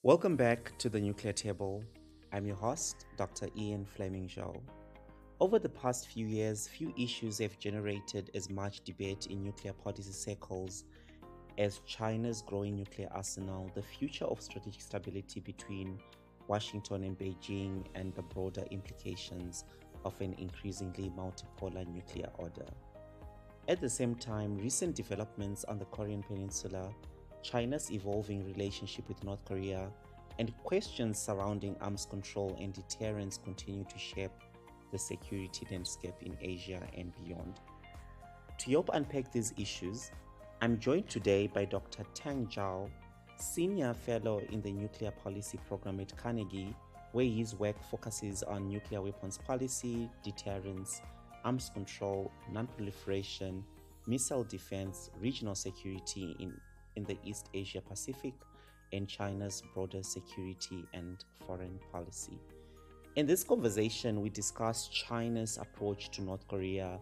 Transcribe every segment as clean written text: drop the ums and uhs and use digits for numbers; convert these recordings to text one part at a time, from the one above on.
Welcome back to the Nuclear Table. I'm your host, Dr. Ian Fleming Zhou. Over the past few years, few issues have generated as much debate in nuclear policy circles as China's growing nuclear arsenal, the future of strategic stability between Washington and Beijing, and the broader implications of an increasingly multipolar nuclear order. At the same time, recent developments on the Korean Peninsula, China's evolving relationship with North Korea, and questions surrounding arms control and deterrence continue to shape the security landscape in Asia and beyond. To help unpack these issues, I'm joined today by Dr. Tong Zhao, Senior Fellow in the Nuclear Policy Program at Carnegie, where his work focuses on nuclear weapons policy, deterrence, arms control, non-proliferation, missile defense, regional security in the East Asia Pacific, and China's broader security and foreign policy. In this conversation, we discuss China's approach to North Korea,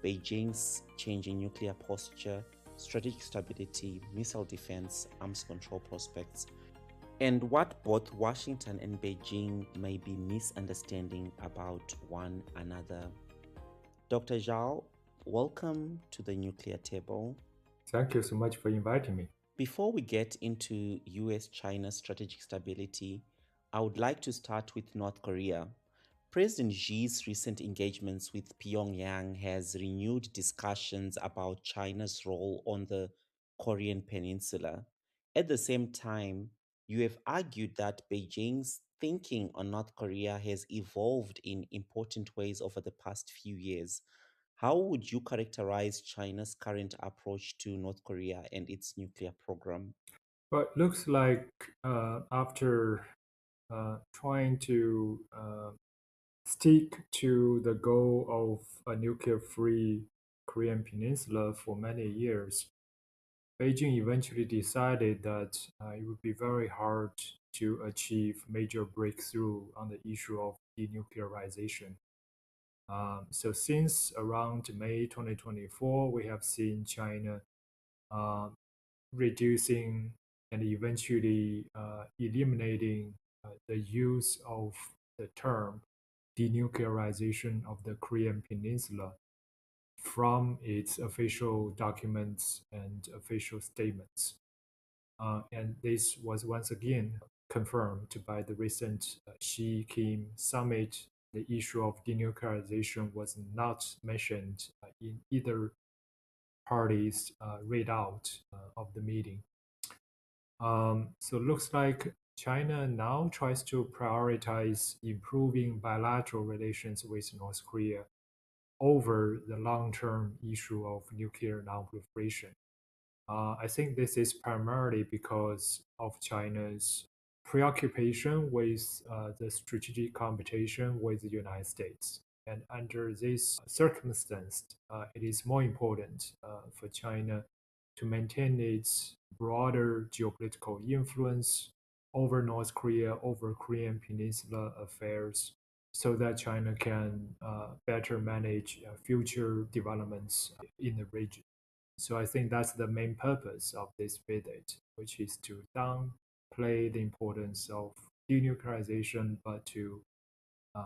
Beijing's changing nuclear posture, strategic stability, missile defense, arms control prospects, and what both Washington and Beijing may be misunderstanding about one another. Dr. Zhao, welcome to the Nuclear Table. Thank you so much for inviting me. Before we get into US China strategic stability, I would like to start with North Korea. President Xi's recent engagements with Pyongyang has renewed discussions about China's role on the Korean peninsula. At the same time, you have argued that Beijing's thinking on North Korea has evolved in important ways over the past few years. How would you characterize China's current approach to North Korea and its nuclear program? But looks like after trying to stick to the goal of a nuclear-free Korean Peninsula for many years, Beijing eventually decided that it would be very hard to achieve major breakthrough on the issue of denuclearization. So since around May 2024, we have seen China uh, reducing and eventually eliminating the use of the term denuclearization of the Korean Peninsula from its official documents and official statements. And this was once again confirmed by the recent Xi Kim summit. The issue of denuclearization was not mentioned in either party's readout of the meeting. So looks like China now tries to prioritize improving bilateral relations with North Korea over the long-term issue of nuclear non-proliferation. I think this is primarily because of China's preoccupation with the strategic competition with the United States. And under this circumstance, it is more important for China to maintain its broader geopolitical influence over North Korea, over Korean Peninsula affairs, so that China can better manage future developments in the region. So I think that's the main purpose of this visit, which is to downplay the importance of denuclearization, but to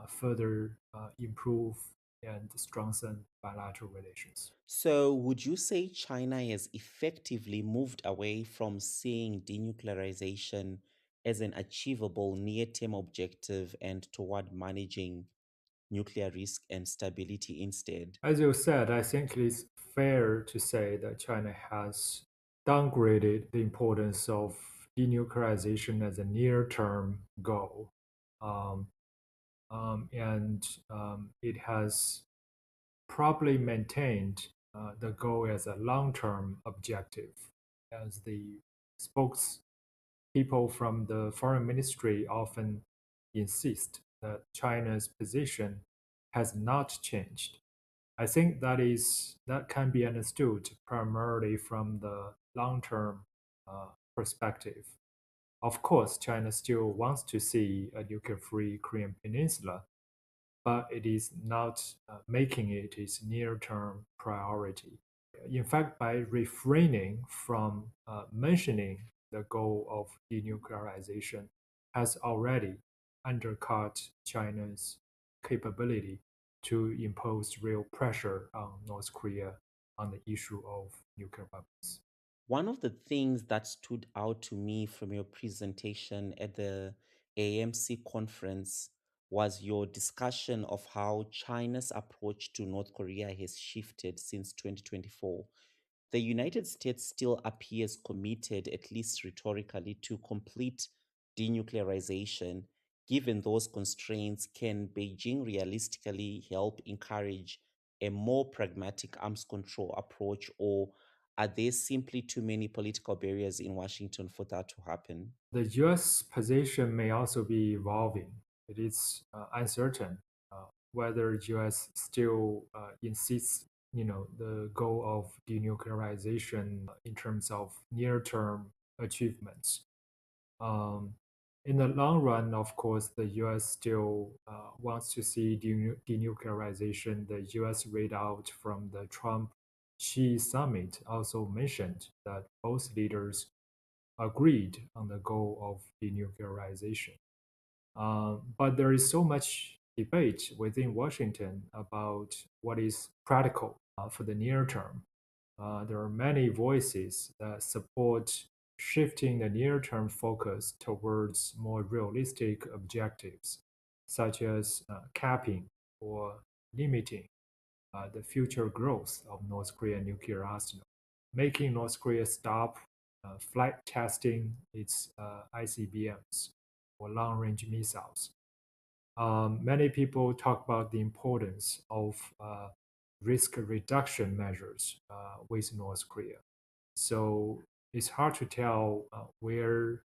further improve and strengthen bilateral relations. So, would you say China has effectively moved away from seeing denuclearization as an achievable near term objective and toward managing nuclear risk and stability instead? As you said, I think it is fair to say that China has downgraded the importance of denuclearization as a near-term goal. Um, and it has probably maintained the goal as a long-term objective, as the spokespeople from the foreign ministry often insist that China's position has not changed. I think that can be understood primarily from the long-term perspective. Of course, China still wants to see a nuclear-free Korean Peninsula, but it is not making it its near-term priority. In fact, by refraining from mentioning the goal of denuclearization has already undercut China's capability to impose real pressure on North Korea on the issue of nuclear weapons. One of the things that stood out to me from your presentation at the AMC conference was your discussion of how China's approach to North Korea has shifted since 2024. The United States still appears committed, at least rhetorically, to complete denuclearization. Given those constraints, can Beijing realistically help encourage a more pragmatic arms control approach, or are there simply too many political barriers in Washington for that to happen? The U.S. position may also be evolving. It is uncertain whether U.S. still insists, the goal of denuclearization in terms of near-term achievements. Um, in the long run, of course, the U.S. still wants to see denuclearization. The U.S. readout from the Trump-Xi summit also mentioned that both leaders agreed on the goal of denuclearization. But there is so much debate within Washington about what is practical for the near term. There are many voices that support shifting the near term focus towards more realistic objectives, such as capping or limiting the future growth of North Korean nuclear arsenal, making North Korea stop flight testing its ICBMs or long range missiles. Many people talk about the importance of risk reduction measures with North Korea. So it's hard to tell where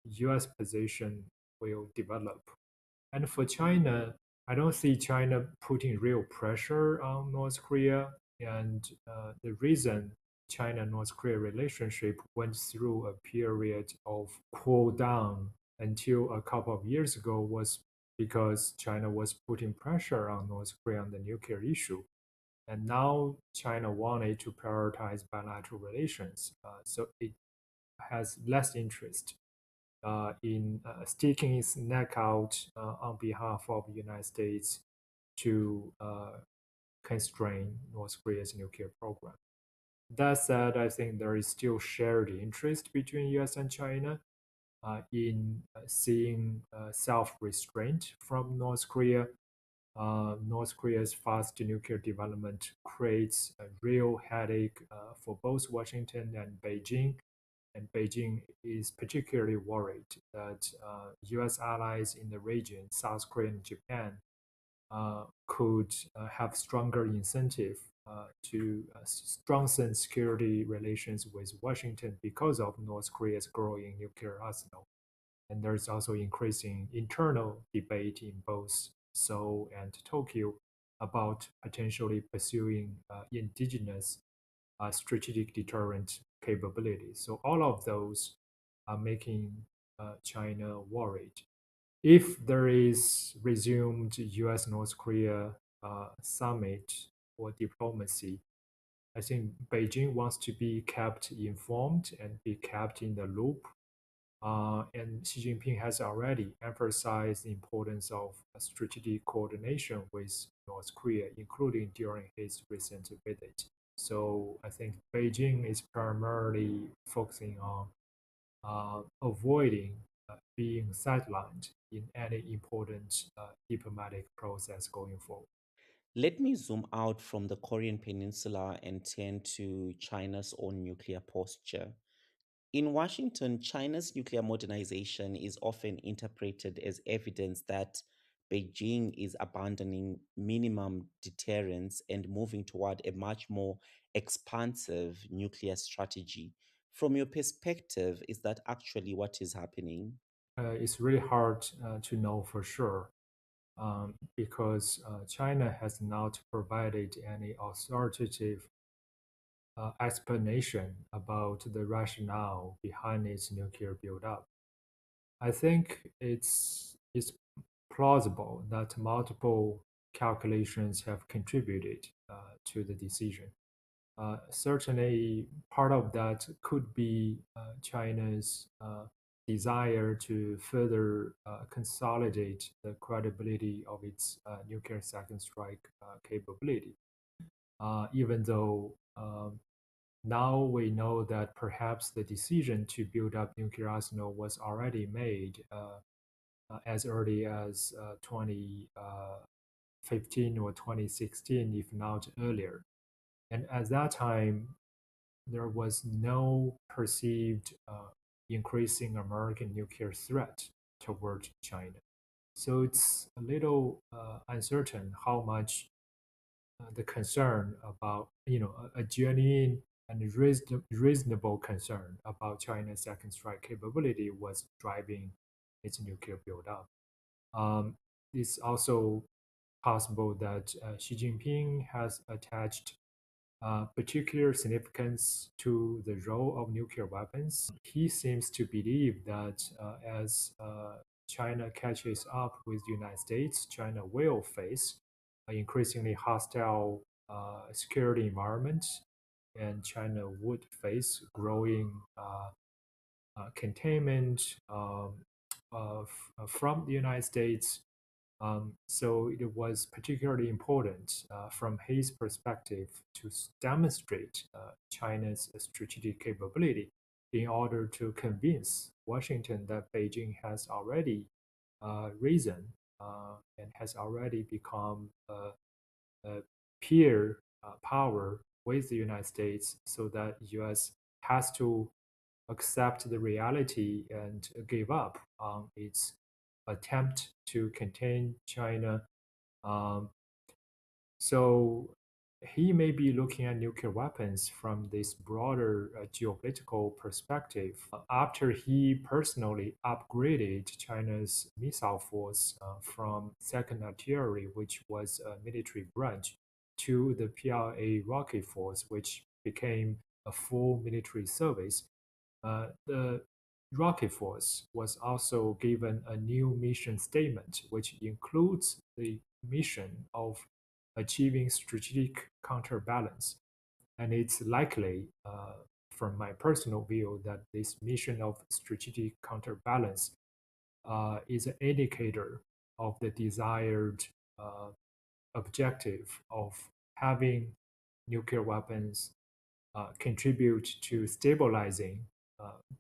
U.S. position will develop. And for China, I don't see China putting real pressure on North Korea. And the reason China North Korea relationship went through a period of cool down until a couple of years ago was because China was putting pressure on North Korea on the nuclear issue. And now China wanted to prioritize bilateral relations. So it has less interest in sticking its neck out on behalf of the United States to constrain North Korea's nuclear program. That said, I think there is still shared interest between US and China in seeing self-restraint from North Korea. North Korea's fast nuclear development creates a real headache for both Washington and Beijing, and Beijing is particularly worried that US allies in the region, South Korea and Japan, could have stronger incentive to strengthen security relations with Washington because of North Korea's growing nuclear arsenal. And there's also increasing internal debate in both Seoul and Tokyo about potentially pursuing indigenous strategic deterrent capabilities. So all of those are making China worried. If there is resumed U.S. North Korea summit or diplomacy, I think Beijing wants to be kept informed and be kept in the loop. And Xi Jinping has already emphasized the importance of strategic coordination with North Korea, including during his recent visit. So I think Beijing is primarily focusing on avoiding being sidelined in any important diplomatic process going forward. Let me zoom out from the Korean Peninsula and turn to China's own nuclear posture. In Washington, China's nuclear modernization is often interpreted as evidence that Beijing is abandoning minimum deterrence and moving toward a much more expansive nuclear strategy. From your perspective, is that actually what is happening? It's really hard to know for sure because China has not provided any authoritative explanation about the rationale behind its nuclear buildup. I think it's plausible that multiple calculations have contributed to the decision. Certainly, part of that could be China's desire to further consolidate the credibility of its nuclear second strike capability. Even though now we know that perhaps the decision to build up nuclear arsenal was already made as early as 2015 or 2016, if not earlier. And at that time, there was no perceived increasing American nuclear threat toward China. So it's a little uncertain how much the concern about, a genuine and reasonable concern about China's second strike capability was driving its nuclear buildup. Um, it's also possible that Xi Jinping has attached particular significance to the role of nuclear weapons. He seems to believe that as China catches up with the United States, China will face an increasingly hostile security environment, and China would face growing containment from the United States. So it was particularly important from his perspective to demonstrate China's strategic capability in order to convince Washington that Beijing has already risen and has already become a peer power with the United States, so that U.S. has to accept the reality and give up on its attempt to contain China. Um, so he may be looking at nuclear weapons from this broader geopolitical perspective. After he personally upgraded China's missile force from Second Artillery, which was a military branch, to the PLA rocket force, which became a full military service, the rocket force was also given a new mission statement, which includes the mission of achieving strategic counterbalance. And it's likely, from my personal view, that this mission of strategic counterbalance is an indicator of the desired uh, objective of having nuclear weapons contribute to stabilizing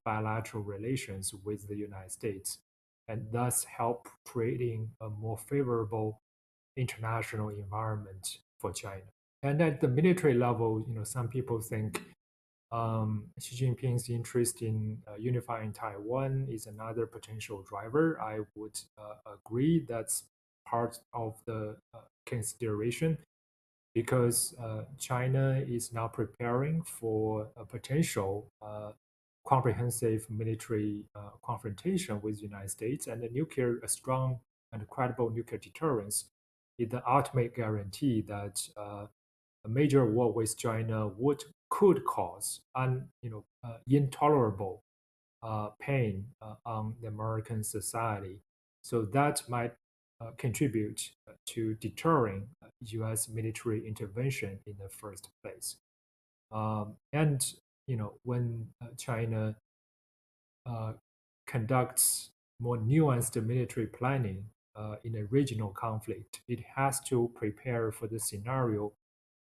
bilateral relations with the United States, and thus help creating a more favorable international environment for China. And at the military level, some people think Xi Jinping's interest in unifying Taiwan is another potential driver. I would agree that's part of the consideration, because China is now preparing for a potential comprehensive military confrontation with the United States, and a strong and credible nuclear deterrence is the ultimate guarantee that a major war with China could cause intolerable pain on the American society. So that might contribute to deterring U.S. military intervention in the first place. And when China uh, conducts more nuanced military planning in a regional conflict, it has to prepare for the scenario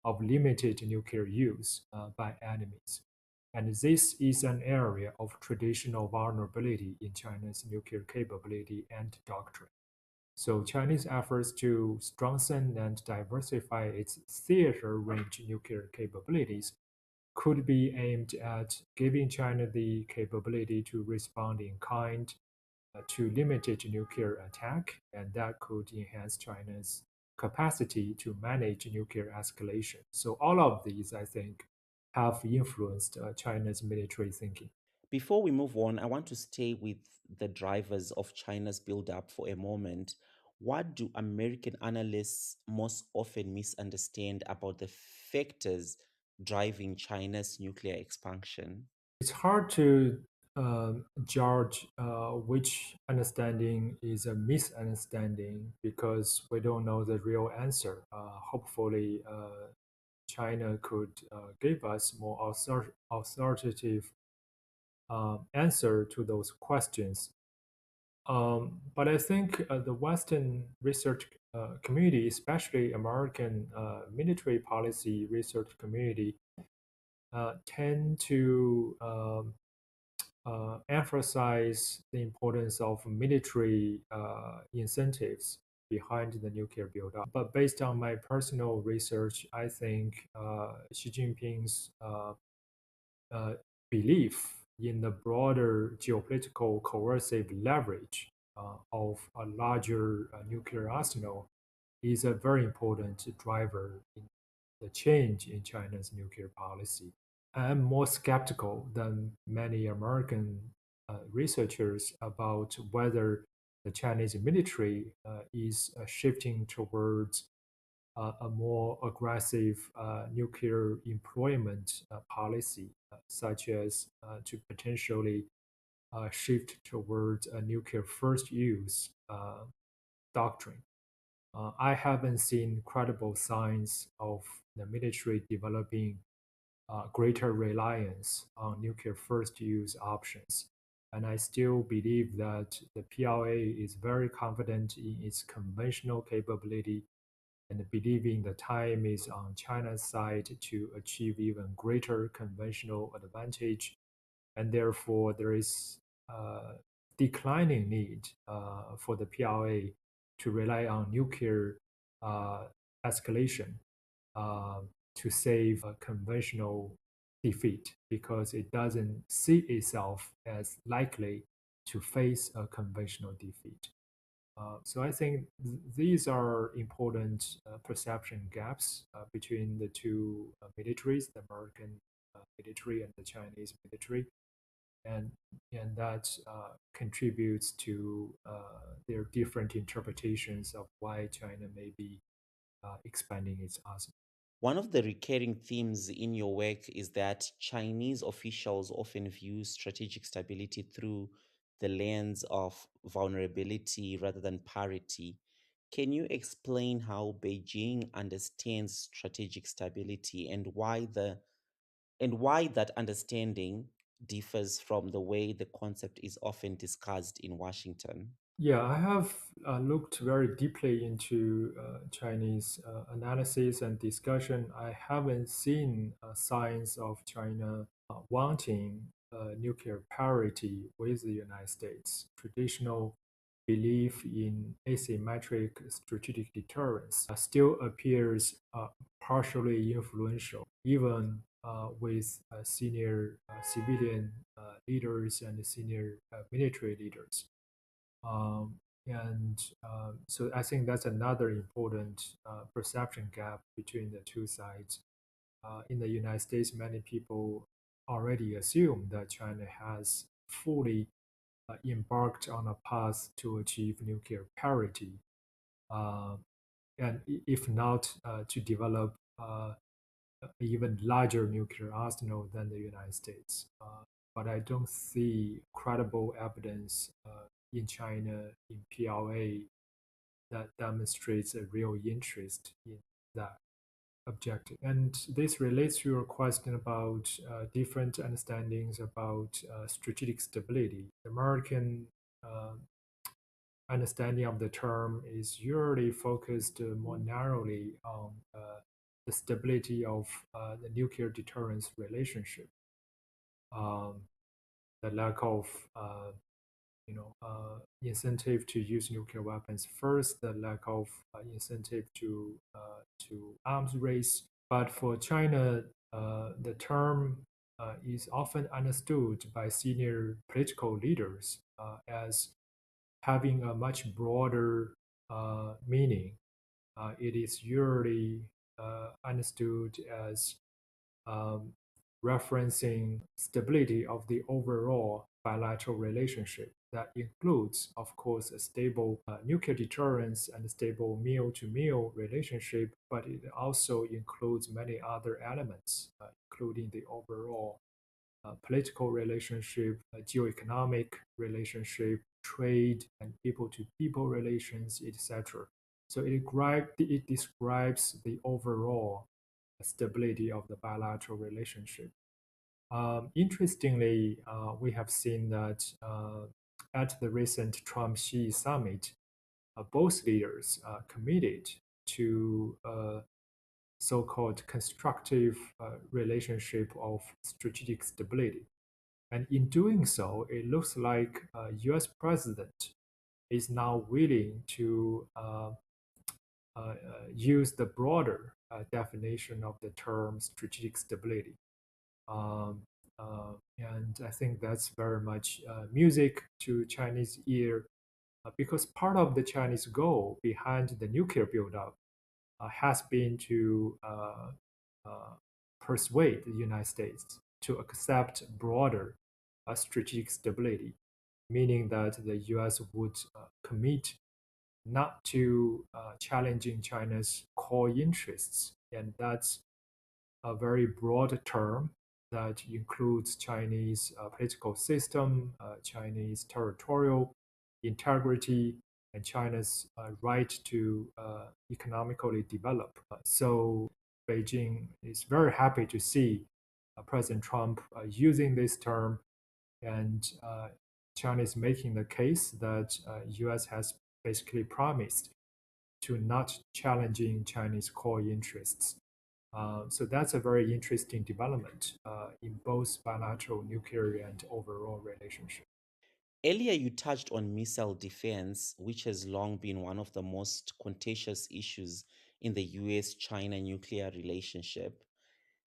of limited nuclear use by enemies. And this is an area of traditional vulnerability in China's nuclear capability and doctrine. So Chinese efforts to strengthen and diversify its theater range nuclear capabilities could be aimed at giving China the capability to respond in kind to limited nuclear attack, and that could enhance China's capacity to manage nuclear escalation. So all of these, I think, have influenced China's military thinking. Before we move on, I want to stay with the drivers of China's buildup for a moment. What do American analysts most often misunderstand about the factors driving China's nuclear expansion? It's hard to judge which understanding is a misunderstanding because we don't know the real answer. Hopefully, China could give us more authoritative answer to those questions. But I think the Western research community, especially American military policy research community, tend to emphasize the importance of military incentives behind the nuclear buildup. But based on my personal research, I think Xi Jinping's uh, belief in the broader geopolitical coercive leverage of a larger nuclear arsenal is a very important driver in the change in China's nuclear policy. I'm more skeptical than many American researchers about whether the Chinese military is shifting towards a more aggressive nuclear employment policy, such as to potentially shift towards a nuclear first use doctrine. I haven't seen credible signs of the military developing greater reliance on nuclear first use options. And I still believe that the PLA is very confident in its conventional capability and believing the time is on China's side to achieve even greater conventional advantage. And therefore, there is declining need for the PLA to rely on nuclear uh, escalation uh, to save a conventional defeat because it doesn't see itself as likely to face a conventional defeat. So I think these are important perception gaps between the two militaries, the American military and the Chinese military, and that contributes to their different interpretations of why China may be expanding its arsenal. One of the recurring themes in your work is that Chinese officials often view strategic stability through the lens of vulnerability rather than parity. Can you explain how Beijing understands strategic stability and why that understanding differs from the way the concept is often discussed in Washington? Yeah, I have looked very deeply into Chinese analysis and discussion. I haven't seen signs of China wanting nuclear parity with the United States. Traditional belief in asymmetric strategic deterrence still appears partially influential, even with senior civilian leaders and senior military leaders. Um, and so I think that's another important perception gap between the two sides. In the United States, many people already assume that China has fully embarked on a path to achieve nuclear parity, uh, and if not, to develop an even larger nuclear arsenal than the United States. But I don't see credible evidence in China, in PLA, that demonstrates a real interest in that objective. And this relates to your question about different understandings about strategic stability. The American uh, understanding of the term is usually focused more narrowly on the stability of the nuclear deterrence relationship, um, the lack of incentive to use nuclear weapons first, the lack of incentive to arms race. But for China, the term is often understood by senior political leaders as having a much broader meaning. It is usually understood as um, referencing stability of the overall bilateral relationship. That includes, of course, a stable nuclear deterrence and a stable meal-to-meal relationship, but it also includes many other elements, including the overall political relationship, geoeconomic relationship, trade, and people-to-people relations, etc. So it describes the overall stability of the bilateral relationship. Interestingly, we have seen that at the recent Trump-Xi summit, both leaders committed to so-called constructive relationship of strategic stability. And in doing so, it looks like U.S. president is now willing to use the broader definition of the term strategic stability. Um, and I think that's very much music to Chinese ear because part of the Chinese goal behind the nuclear buildup has been to uh, persuade the United States to accept broader strategic stability, meaning that the U.S. would commit not to challenging China's core interests. And that's a very broad term that includes Chinese political system, Chinese territorial integrity, and China's right to economically develop. So Beijing is very happy to see President Trump using this term, and China is making the case that U.S. has basically promised to not challenging Chinese core interests. So that's a very interesting development in both bilateral nuclear and overall relationship. Earlier, you touched on missile defense, which has long been one of the most contentious issues in the US China nuclear relationship.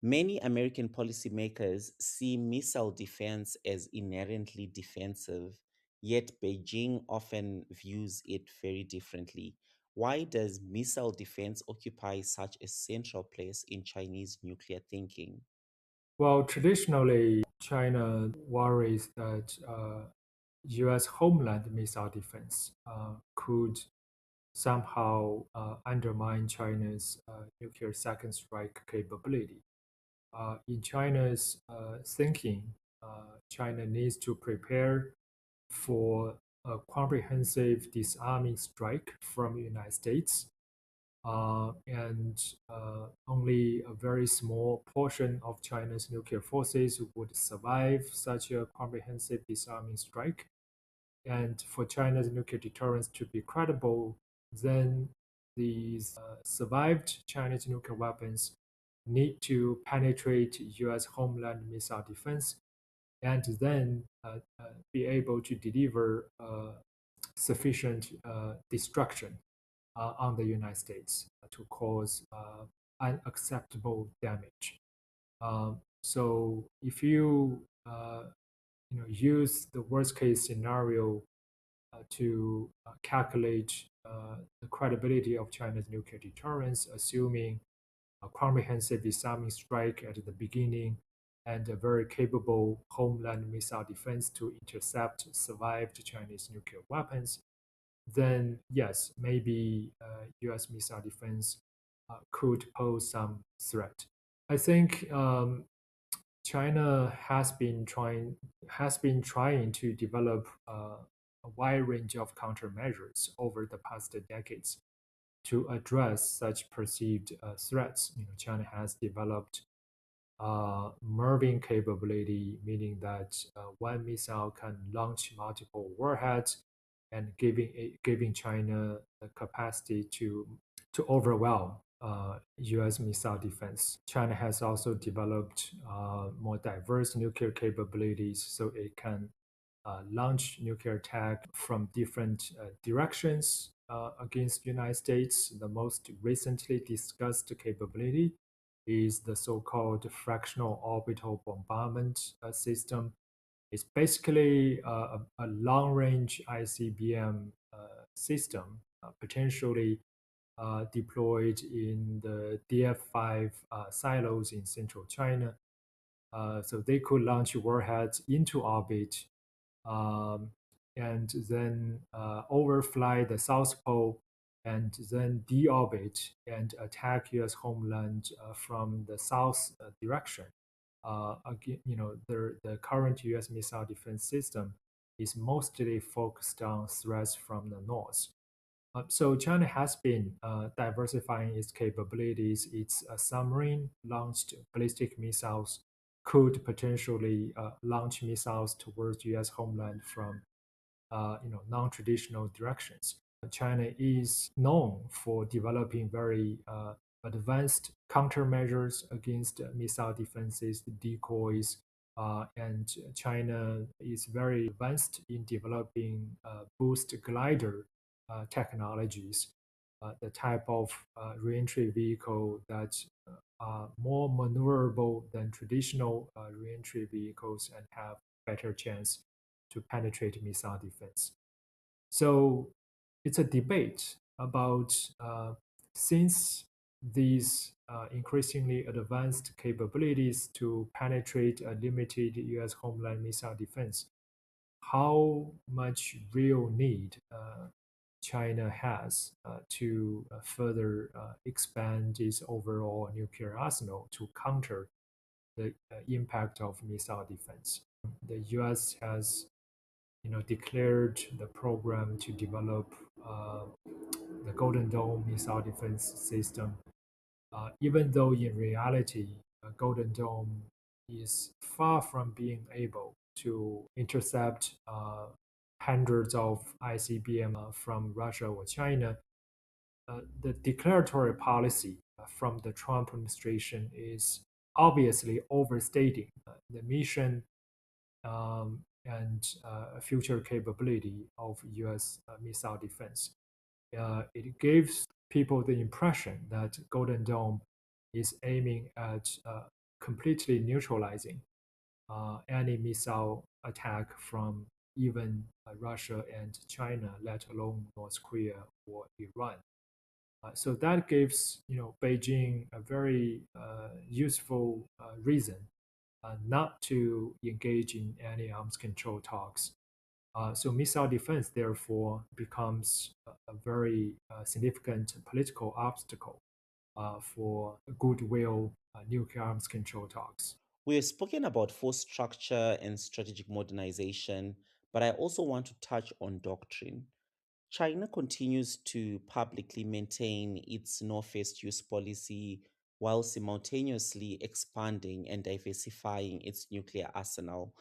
Many American policymakers see missile defense as inherently defensive, yet Beijing often views it very differently. Why does missile defense occupy such a central place in Chinese nuclear thinking? Well, traditionally, China worries that U.S. homeland missile defense could somehow undermine China's nuclear second strike capability. In China's thinking, China needs to prepare for a comprehensive disarming strike from the United States, and only a very small portion of China's nuclear forces would survive such a comprehensive disarming strike. And for China's nuclear deterrence to be credible, then these survived Chinese nuclear weapons need to penetrate U.S. homeland missile defense and then be able to deliver sufficient destruction on the United States to cause unacceptable damage. So if you use the worst case scenario to calculate the credibility of China's nuclear deterrence, assuming a comprehensive disarming strike at the beginning and a very capable homeland missile defense to intercept survived Chinese nuclear weapons, then yes, maybe U.S. missile defense could pose some threat. I think China has been trying to develop a wide range of countermeasures over the past decades to address such perceived threats. China has developed MIRVing capability, meaning that one missile can launch multiple warheads, and giving China the capacity to overwhelm U.S. missile defense. China has also developed more diverse nuclear capabilities, so it can launch nuclear attack from different directions against the United States. The most recently discussed capability is the so-called fractional orbital bombardment system. It's basically a long-range ICBM system, potentially deployed in the DF5 silos in central China. So they could launch warheads into orbit um, and then overfly the South Pole and then deorbit and attack U.S. homeland from the south direction. Again, the current U.S. missile defense system is mostly focused on threats from the north. So China has been diversifying its capabilities. Its submarine-launched ballistic missiles could potentially launch missiles towards U.S. homeland from non-traditional directions. China is known for developing very advanced countermeasures against missile defenses, decoys, and China is very advanced in developing boost glider technologies, the type of reentry vehicle that are more maneuverable than traditional reentry vehicles and have better chance to penetrate missile defense. So it's a debate about since these increasingly advanced capabilities to penetrate a limited U.S. homeland missile defense, how much real need China has to further expand its overall nuclear arsenal to counter the impact of missile defense. The U.S. has declared the program to develop uh, the Golden Dome missile defense system, even though in reality, Golden Dome is far from being able to intercept hundreds of ICBM from Russia or China. The declaratory policy from the Trump administration is obviously overstating the mission and future capability of U.S. Missile defense. It gives people the impression that Golden Dome is aiming at completely neutralizing any missile attack from even Russia and China, let alone North Korea or Iran. So that gives Beijing a very useful reason not to engage in any arms control talks. So missile defense, therefore, becomes a very significant political obstacle for goodwill nuclear arms control talks. We have spoken about force structure and strategic modernization, but I also want to touch on doctrine. China continues to publicly maintain its no first use policy while simultaneously expanding and diversifying its nuclear arsenal.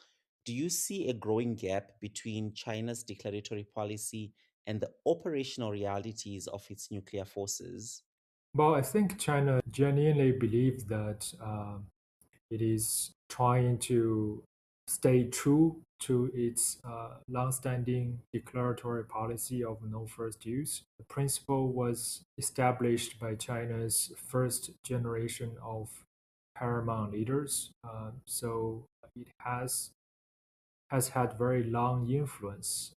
Do you see a growing gap between China's declaratory policy and the operational realities of its nuclear forces? Well, I think China genuinely believes that it is trying to stay true to its long-standing declaratory policy of no first use. The principle was established by China's first generation of paramount leaders, so it has had very long influence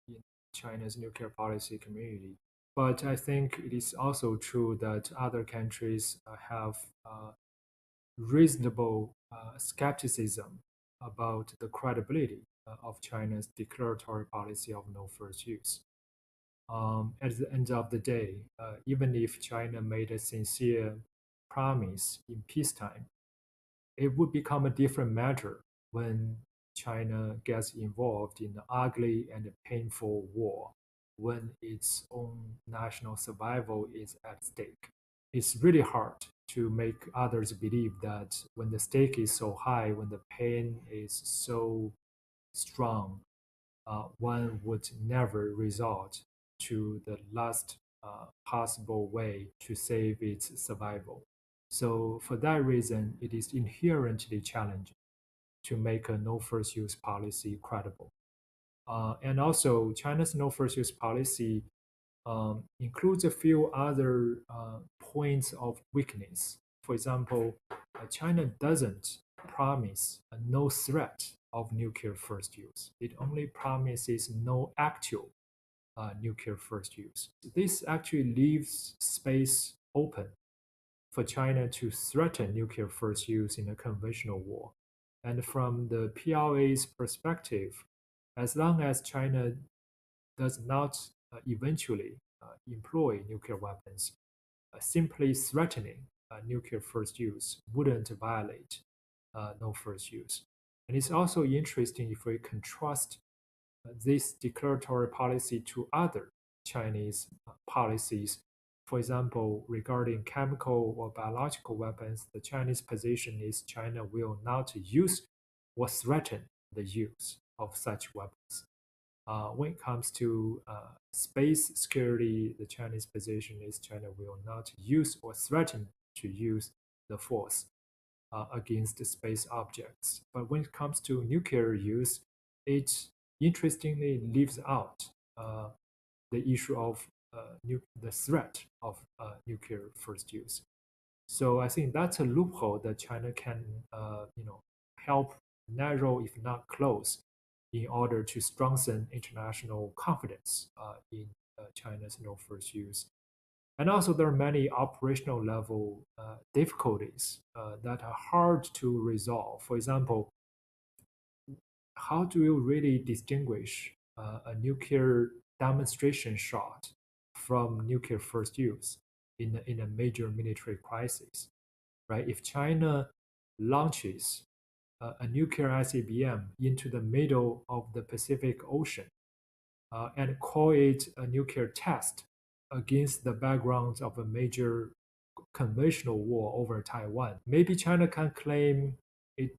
in China's nuclear policy community. But I think it is also true that other countries have reasonable skepticism about the credibility of China's declaratory policy of no first use. At the end of the day, even if China made a sincere promise in peacetime, it would become a different matter when China gets involved in an ugly and painful war, when its own national survival is at stake. It's really hard to make others believe that when the stake is so high, when the pain is so strong, one would never resort to the last possible way to save its survival. So, for that reason, it is inherently challenging to make a no first use policy credible. And also, China's no first use policy includes a few other points of weakness. For example, China doesn't promise a no threat of nuclear first use. It only promises no actual nuclear first use. This actually leaves space open for China to threaten nuclear first use in a conventional war. And from the PLA's perspective, as long as China does not eventually employ nuclear weapons, simply threatening nuclear first use wouldn't violate no first use. And it's also interesting if we contrast this declaratory policy to other Chinese policies. For example, regarding chemical or biological weapons, the Chinese position is China will not use or threaten the use of such weapons. When it comes to space security, the Chinese position is China will not use or threaten to use the force against space objects. But when it comes to nuclear use, it interestingly leaves out uh, the issue of the threat of nuclear first use. So I think that's a loophole that China can, help narrow, if not close, in order to strengthen international confidence in China's no first use. And also, there are many operational level difficulties that are hard to resolve. For example, how do you really distinguish a nuclear demonstration shot from nuclear first use in a major military crisis, right? If China launches a nuclear ICBM into the middle of the Pacific Ocean and call it a nuclear test against the background of a major conventional war over Taiwan. Maybe China can claim it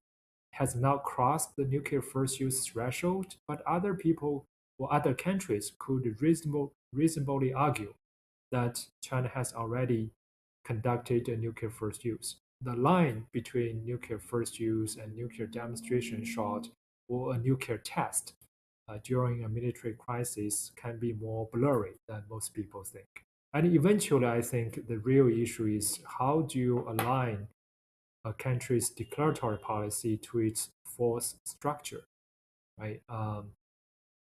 has not crossed the nuclear first use threshold, but other people or other countries could reasonably argue that China has already conducted a nuclear first use. The line between nuclear first use and nuclear demonstration shot or a nuclear test during a military crisis can be more blurry than most people think. And eventually, I think the real issue is how do you align a country's declaratory policy to its force structure, right?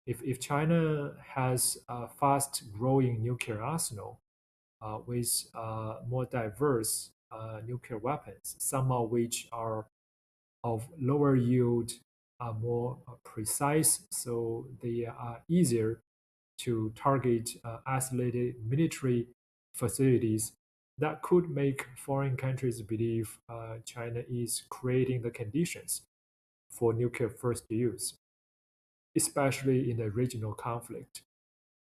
If China has a fast growing nuclear arsenal with more diverse nuclear weapons, some of which are of lower yield, are more precise, so they are easier to target isolated military facilities that could make foreign countries believe China is creating the conditions for nuclear first use, especially in a regional conflict.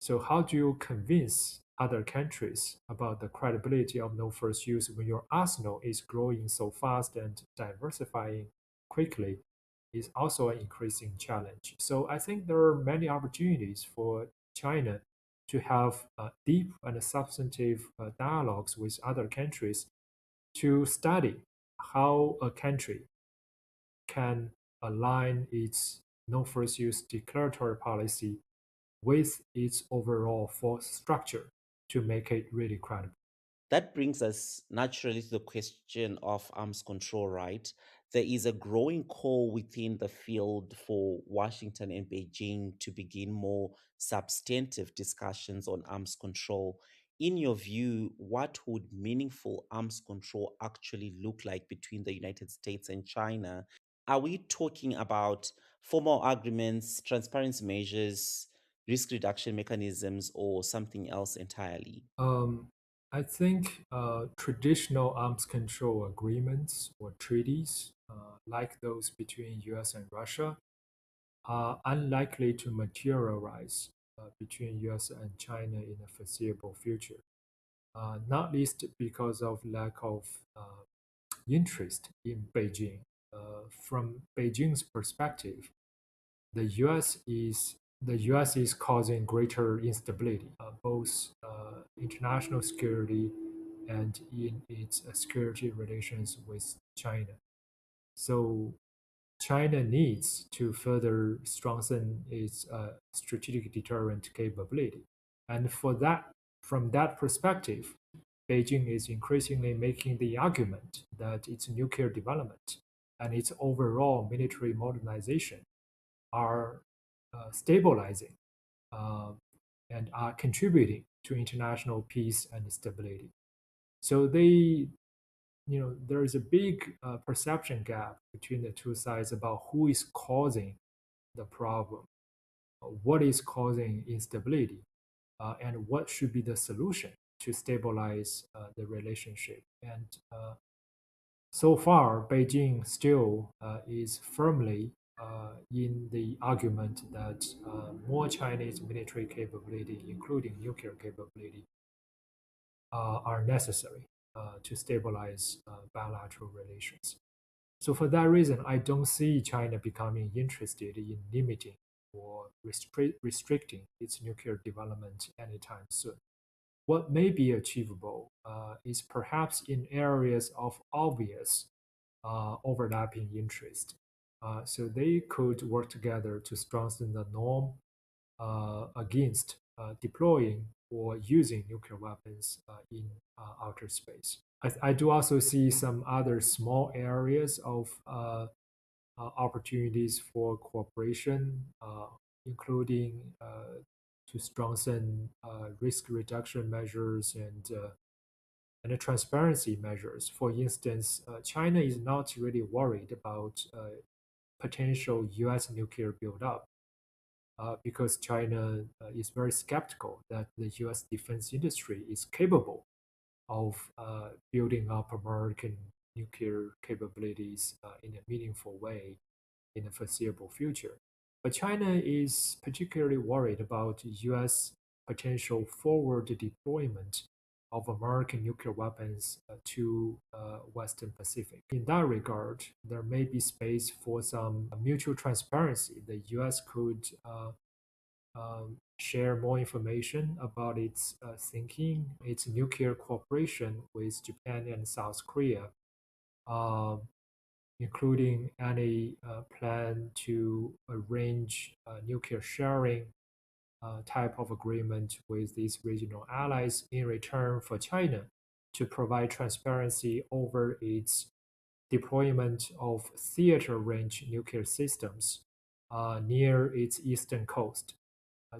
So, how do you convince other countries about the credibility of no first use when your arsenal is growing so fast and diversifying quickly? Is also an increasing challenge. So, I think there are many opportunities for China to have deep and substantive dialogues with other countries to study how a country can align its no first use declaratory policy with its overall force structure to make it really credible. That brings us naturally to the question of arms control, right? There is a growing call within the field for Washington and Beijing to begin more substantive discussions on arms control. In your view, what would meaningful arms control actually look like between the United States and China? Are we talking about formal agreements, transparency measures, risk reduction mechanisms, or something else entirely? Um, I think traditional arms control agreements or treaties, like those between US and Russia, are unlikely to materialize between US and China in the foreseeable future, not least because of lack of interest in Beijing. From Beijing's perspective, the U.S. is the U.S. is causing greater instability, both international security and in its security relations with China. So China needs to further strengthen its strategic deterrent capability, and from that perspective, Beijing is increasingly making the argument that its nuclear development and its overall military modernization are stabilizing uh, and are contributing to international peace and stability. So there is a big perception gap between the two sides about who is causing the problem, what is causing instability, and what should be the solution to stabilize the relationship. And so far, Beijing still is firmly in the argument that more Chinese military capability, including nuclear capability, are necessary to stabilize bilateral relations. So for that reason, I don't see China becoming interested in limiting or restricting its nuclear development anytime soon. What may be achievable is perhaps in areas of obvious overlapping interest. So they could work together to strengthen the norm against deploying or using nuclear weapons in outer space. I do also see some other small areas of opportunities for cooperation, including to strengthen risk reduction measures and the transparency measures. For instance, China is not really worried about potential U.S. nuclear buildup because China is very skeptical that the U.S. defense industry is capable of building up American nuclear capabilities in a meaningful way in the foreseeable future. But China is particularly worried about U.S. potential forward deployment of American nuclear weapons to Western Pacific. In that regard, there may be space for some mutual transparency. The U.S. could share more information about its thinking, its nuclear cooperation with Japan and South Korea, uh, including any plan to arrange nuclear sharing type of agreement with these regional allies in return for China to provide transparency over its deployment of theater range nuclear systems near its eastern coast.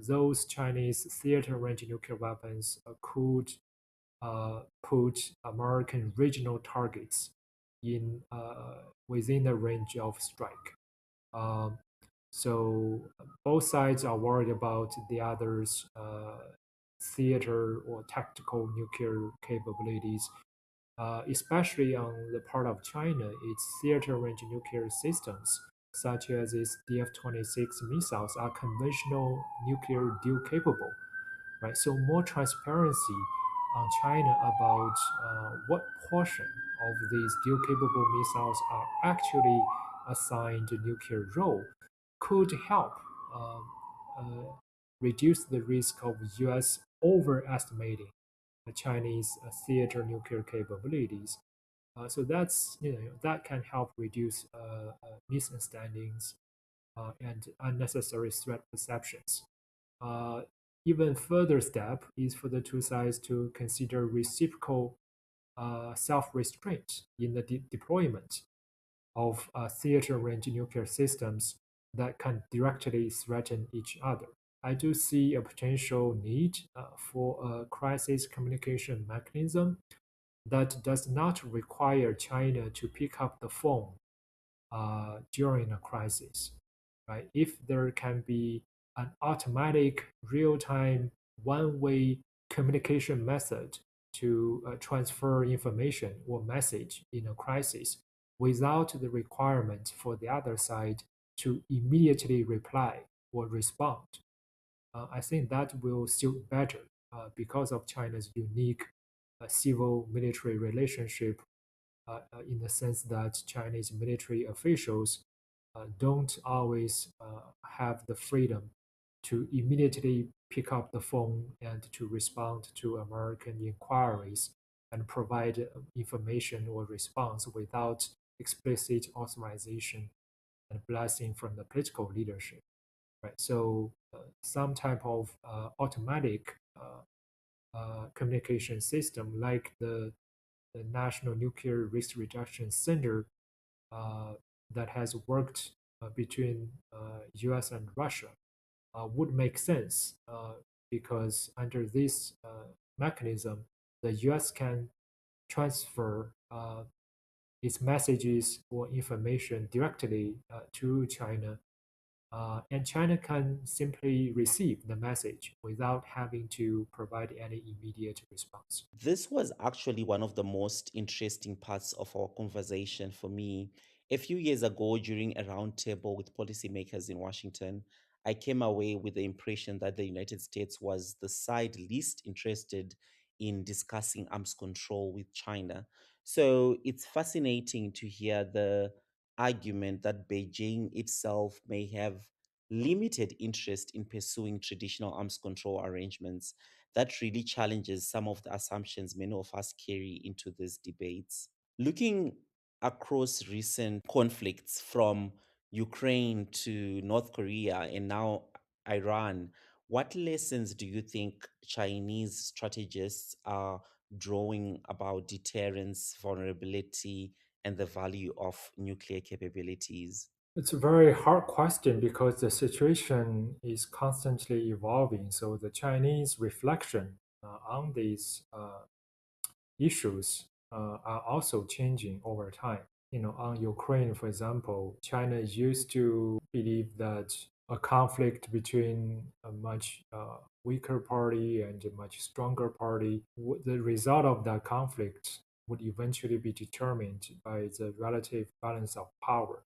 Those Chinese theater range nuclear weapons could put American regional targets in within the range of strike. Um, so both sides are worried about the other's theater or tactical nuclear capabilities, especially on the part of China. Its theater range nuclear systems, such as its DF-26 missiles, are conventional nuclear deal capable, right? So more transparency on China about what portion of these dual capable missiles are actually assigned a nuclear role could help um, uh, reduce the risk of U.S. overestimating the Chinese theater nuclear capabilities. So that's that can help reduce misunderstandings and unnecessary threat perceptions. Uh, Even further step is for the two sides to consider reciprocal self-restraint in the deployment of theater range nuclear systems that can directly threaten each other. I do see a potential need for a crisis communication mechanism that does not require China to pick up the phone during a crisis, right? If there can be an automatic, real-time, one-way communication method to transfer information or message in a crisis without the requirement for the other side to immediately reply or respond, I think that will suit better because of China's unique civil military relationship in the sense that Chinese military officials don't always have the freedom to immediately pick up the phone and to respond to American inquiries and provide information or response without explicit authorization and blessing from the political leadership. Right. So some type of automatic communication system like the National Nuclear Risk Reduction Center uh, that has worked between US and Russia would make sense because under this mechanism, the US can transfer its messages or information directly to China, and China can simply receive the message without having to provide any immediate response. This was actually one of the most interesting parts of our conversation for me. A few years ago, during a roundtable with policymakers in Washington, I came away with the impression that the United States was the side least interested in discussing arms control with China. So it's fascinating to hear the argument that Beijing itself may have limited interest in pursuing traditional arms control arrangements. That really challenges some of the assumptions many of us carry into these debates. Looking across recent conflicts from Ukraine to North Korea and now Iran, what lessons do you think Chinese strategists are drawing about deterrence, vulnerability, and the value of nuclear capabilities? It's a very hard question because the situation is constantly evolving. So the Chinese reflection on these issues are also changing over time. On Ukraine, for example, China used to believe that a conflict between a much weaker party and a much stronger party, the result of that conflict would eventually be determined by the relative balance of power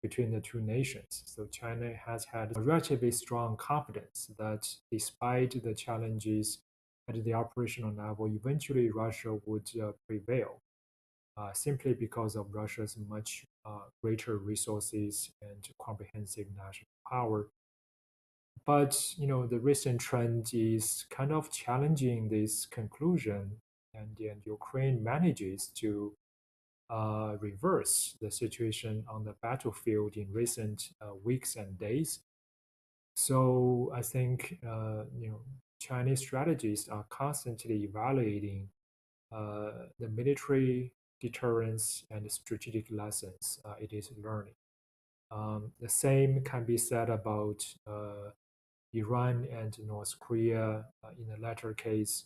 between the two nations. So China has had a relatively strong confidence that despite the challenges at the operational level, eventually Russia would prevail, simply because of Russia's much greater resources and comprehensive national power. But the recent trend is kind of challenging this conclusion, and Ukraine manages to reverse the situation on the battlefield in recent weeks and days. So I think Chinese strategists are constantly evaluating the military deterrence and strategic lessons it is learning. The same can be said about Iran and North Korea. In the latter case,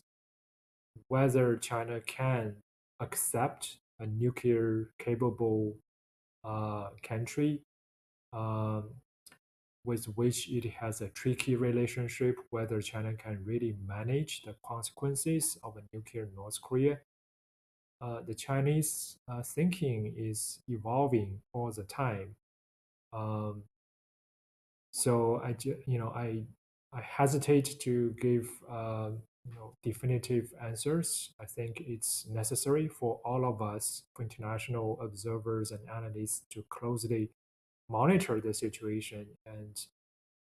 whether China can accept a nuclear capable country um, with which it has a tricky relationship, whether China can really manage the consequences of a nuclear North Korea. The Chinese thinking is evolving all the time. Um, so I hesitate to give definitive answers. I think it's necessary for all of us, for international observers and analysts, to closely monitor the situation. And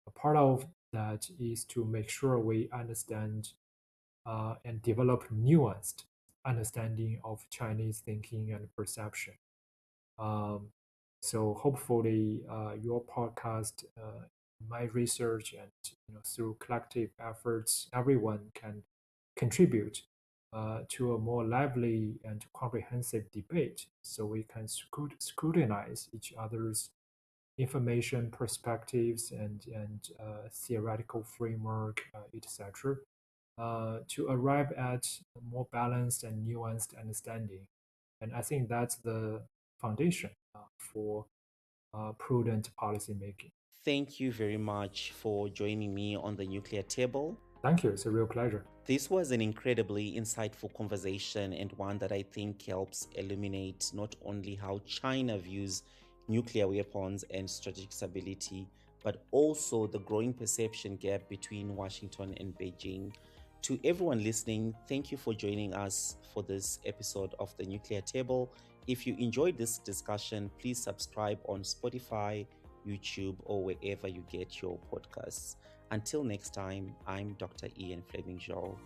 a part of that is to make sure we understand and develop nuanced understanding of Chinese thinking and perception. Um, so hopefully, your podcast, my research, and through collective efforts, everyone can contribute to a more lively and comprehensive debate, so we can scrutinize each other's information, perspectives, and theoretical framework, etc., to arrive at a more balanced and nuanced understanding. And I think that's the foundation for prudent policymaking. Thank you very much for joining me on the nuclear table. Thank you. It's a real pleasure. This was an incredibly insightful conversation and one that I think helps illuminate not only how China views nuclear weapons and strategic stability, but also the growing perception gap between Washington and Beijing. To everyone listening, thank you for joining us for this episode of the Nuclear Table. If you enjoyed this discussion, please subscribe on Spotify, YouTube, or wherever you get your podcasts. Until next time, I'm Dr. Ian Fleming Zhou.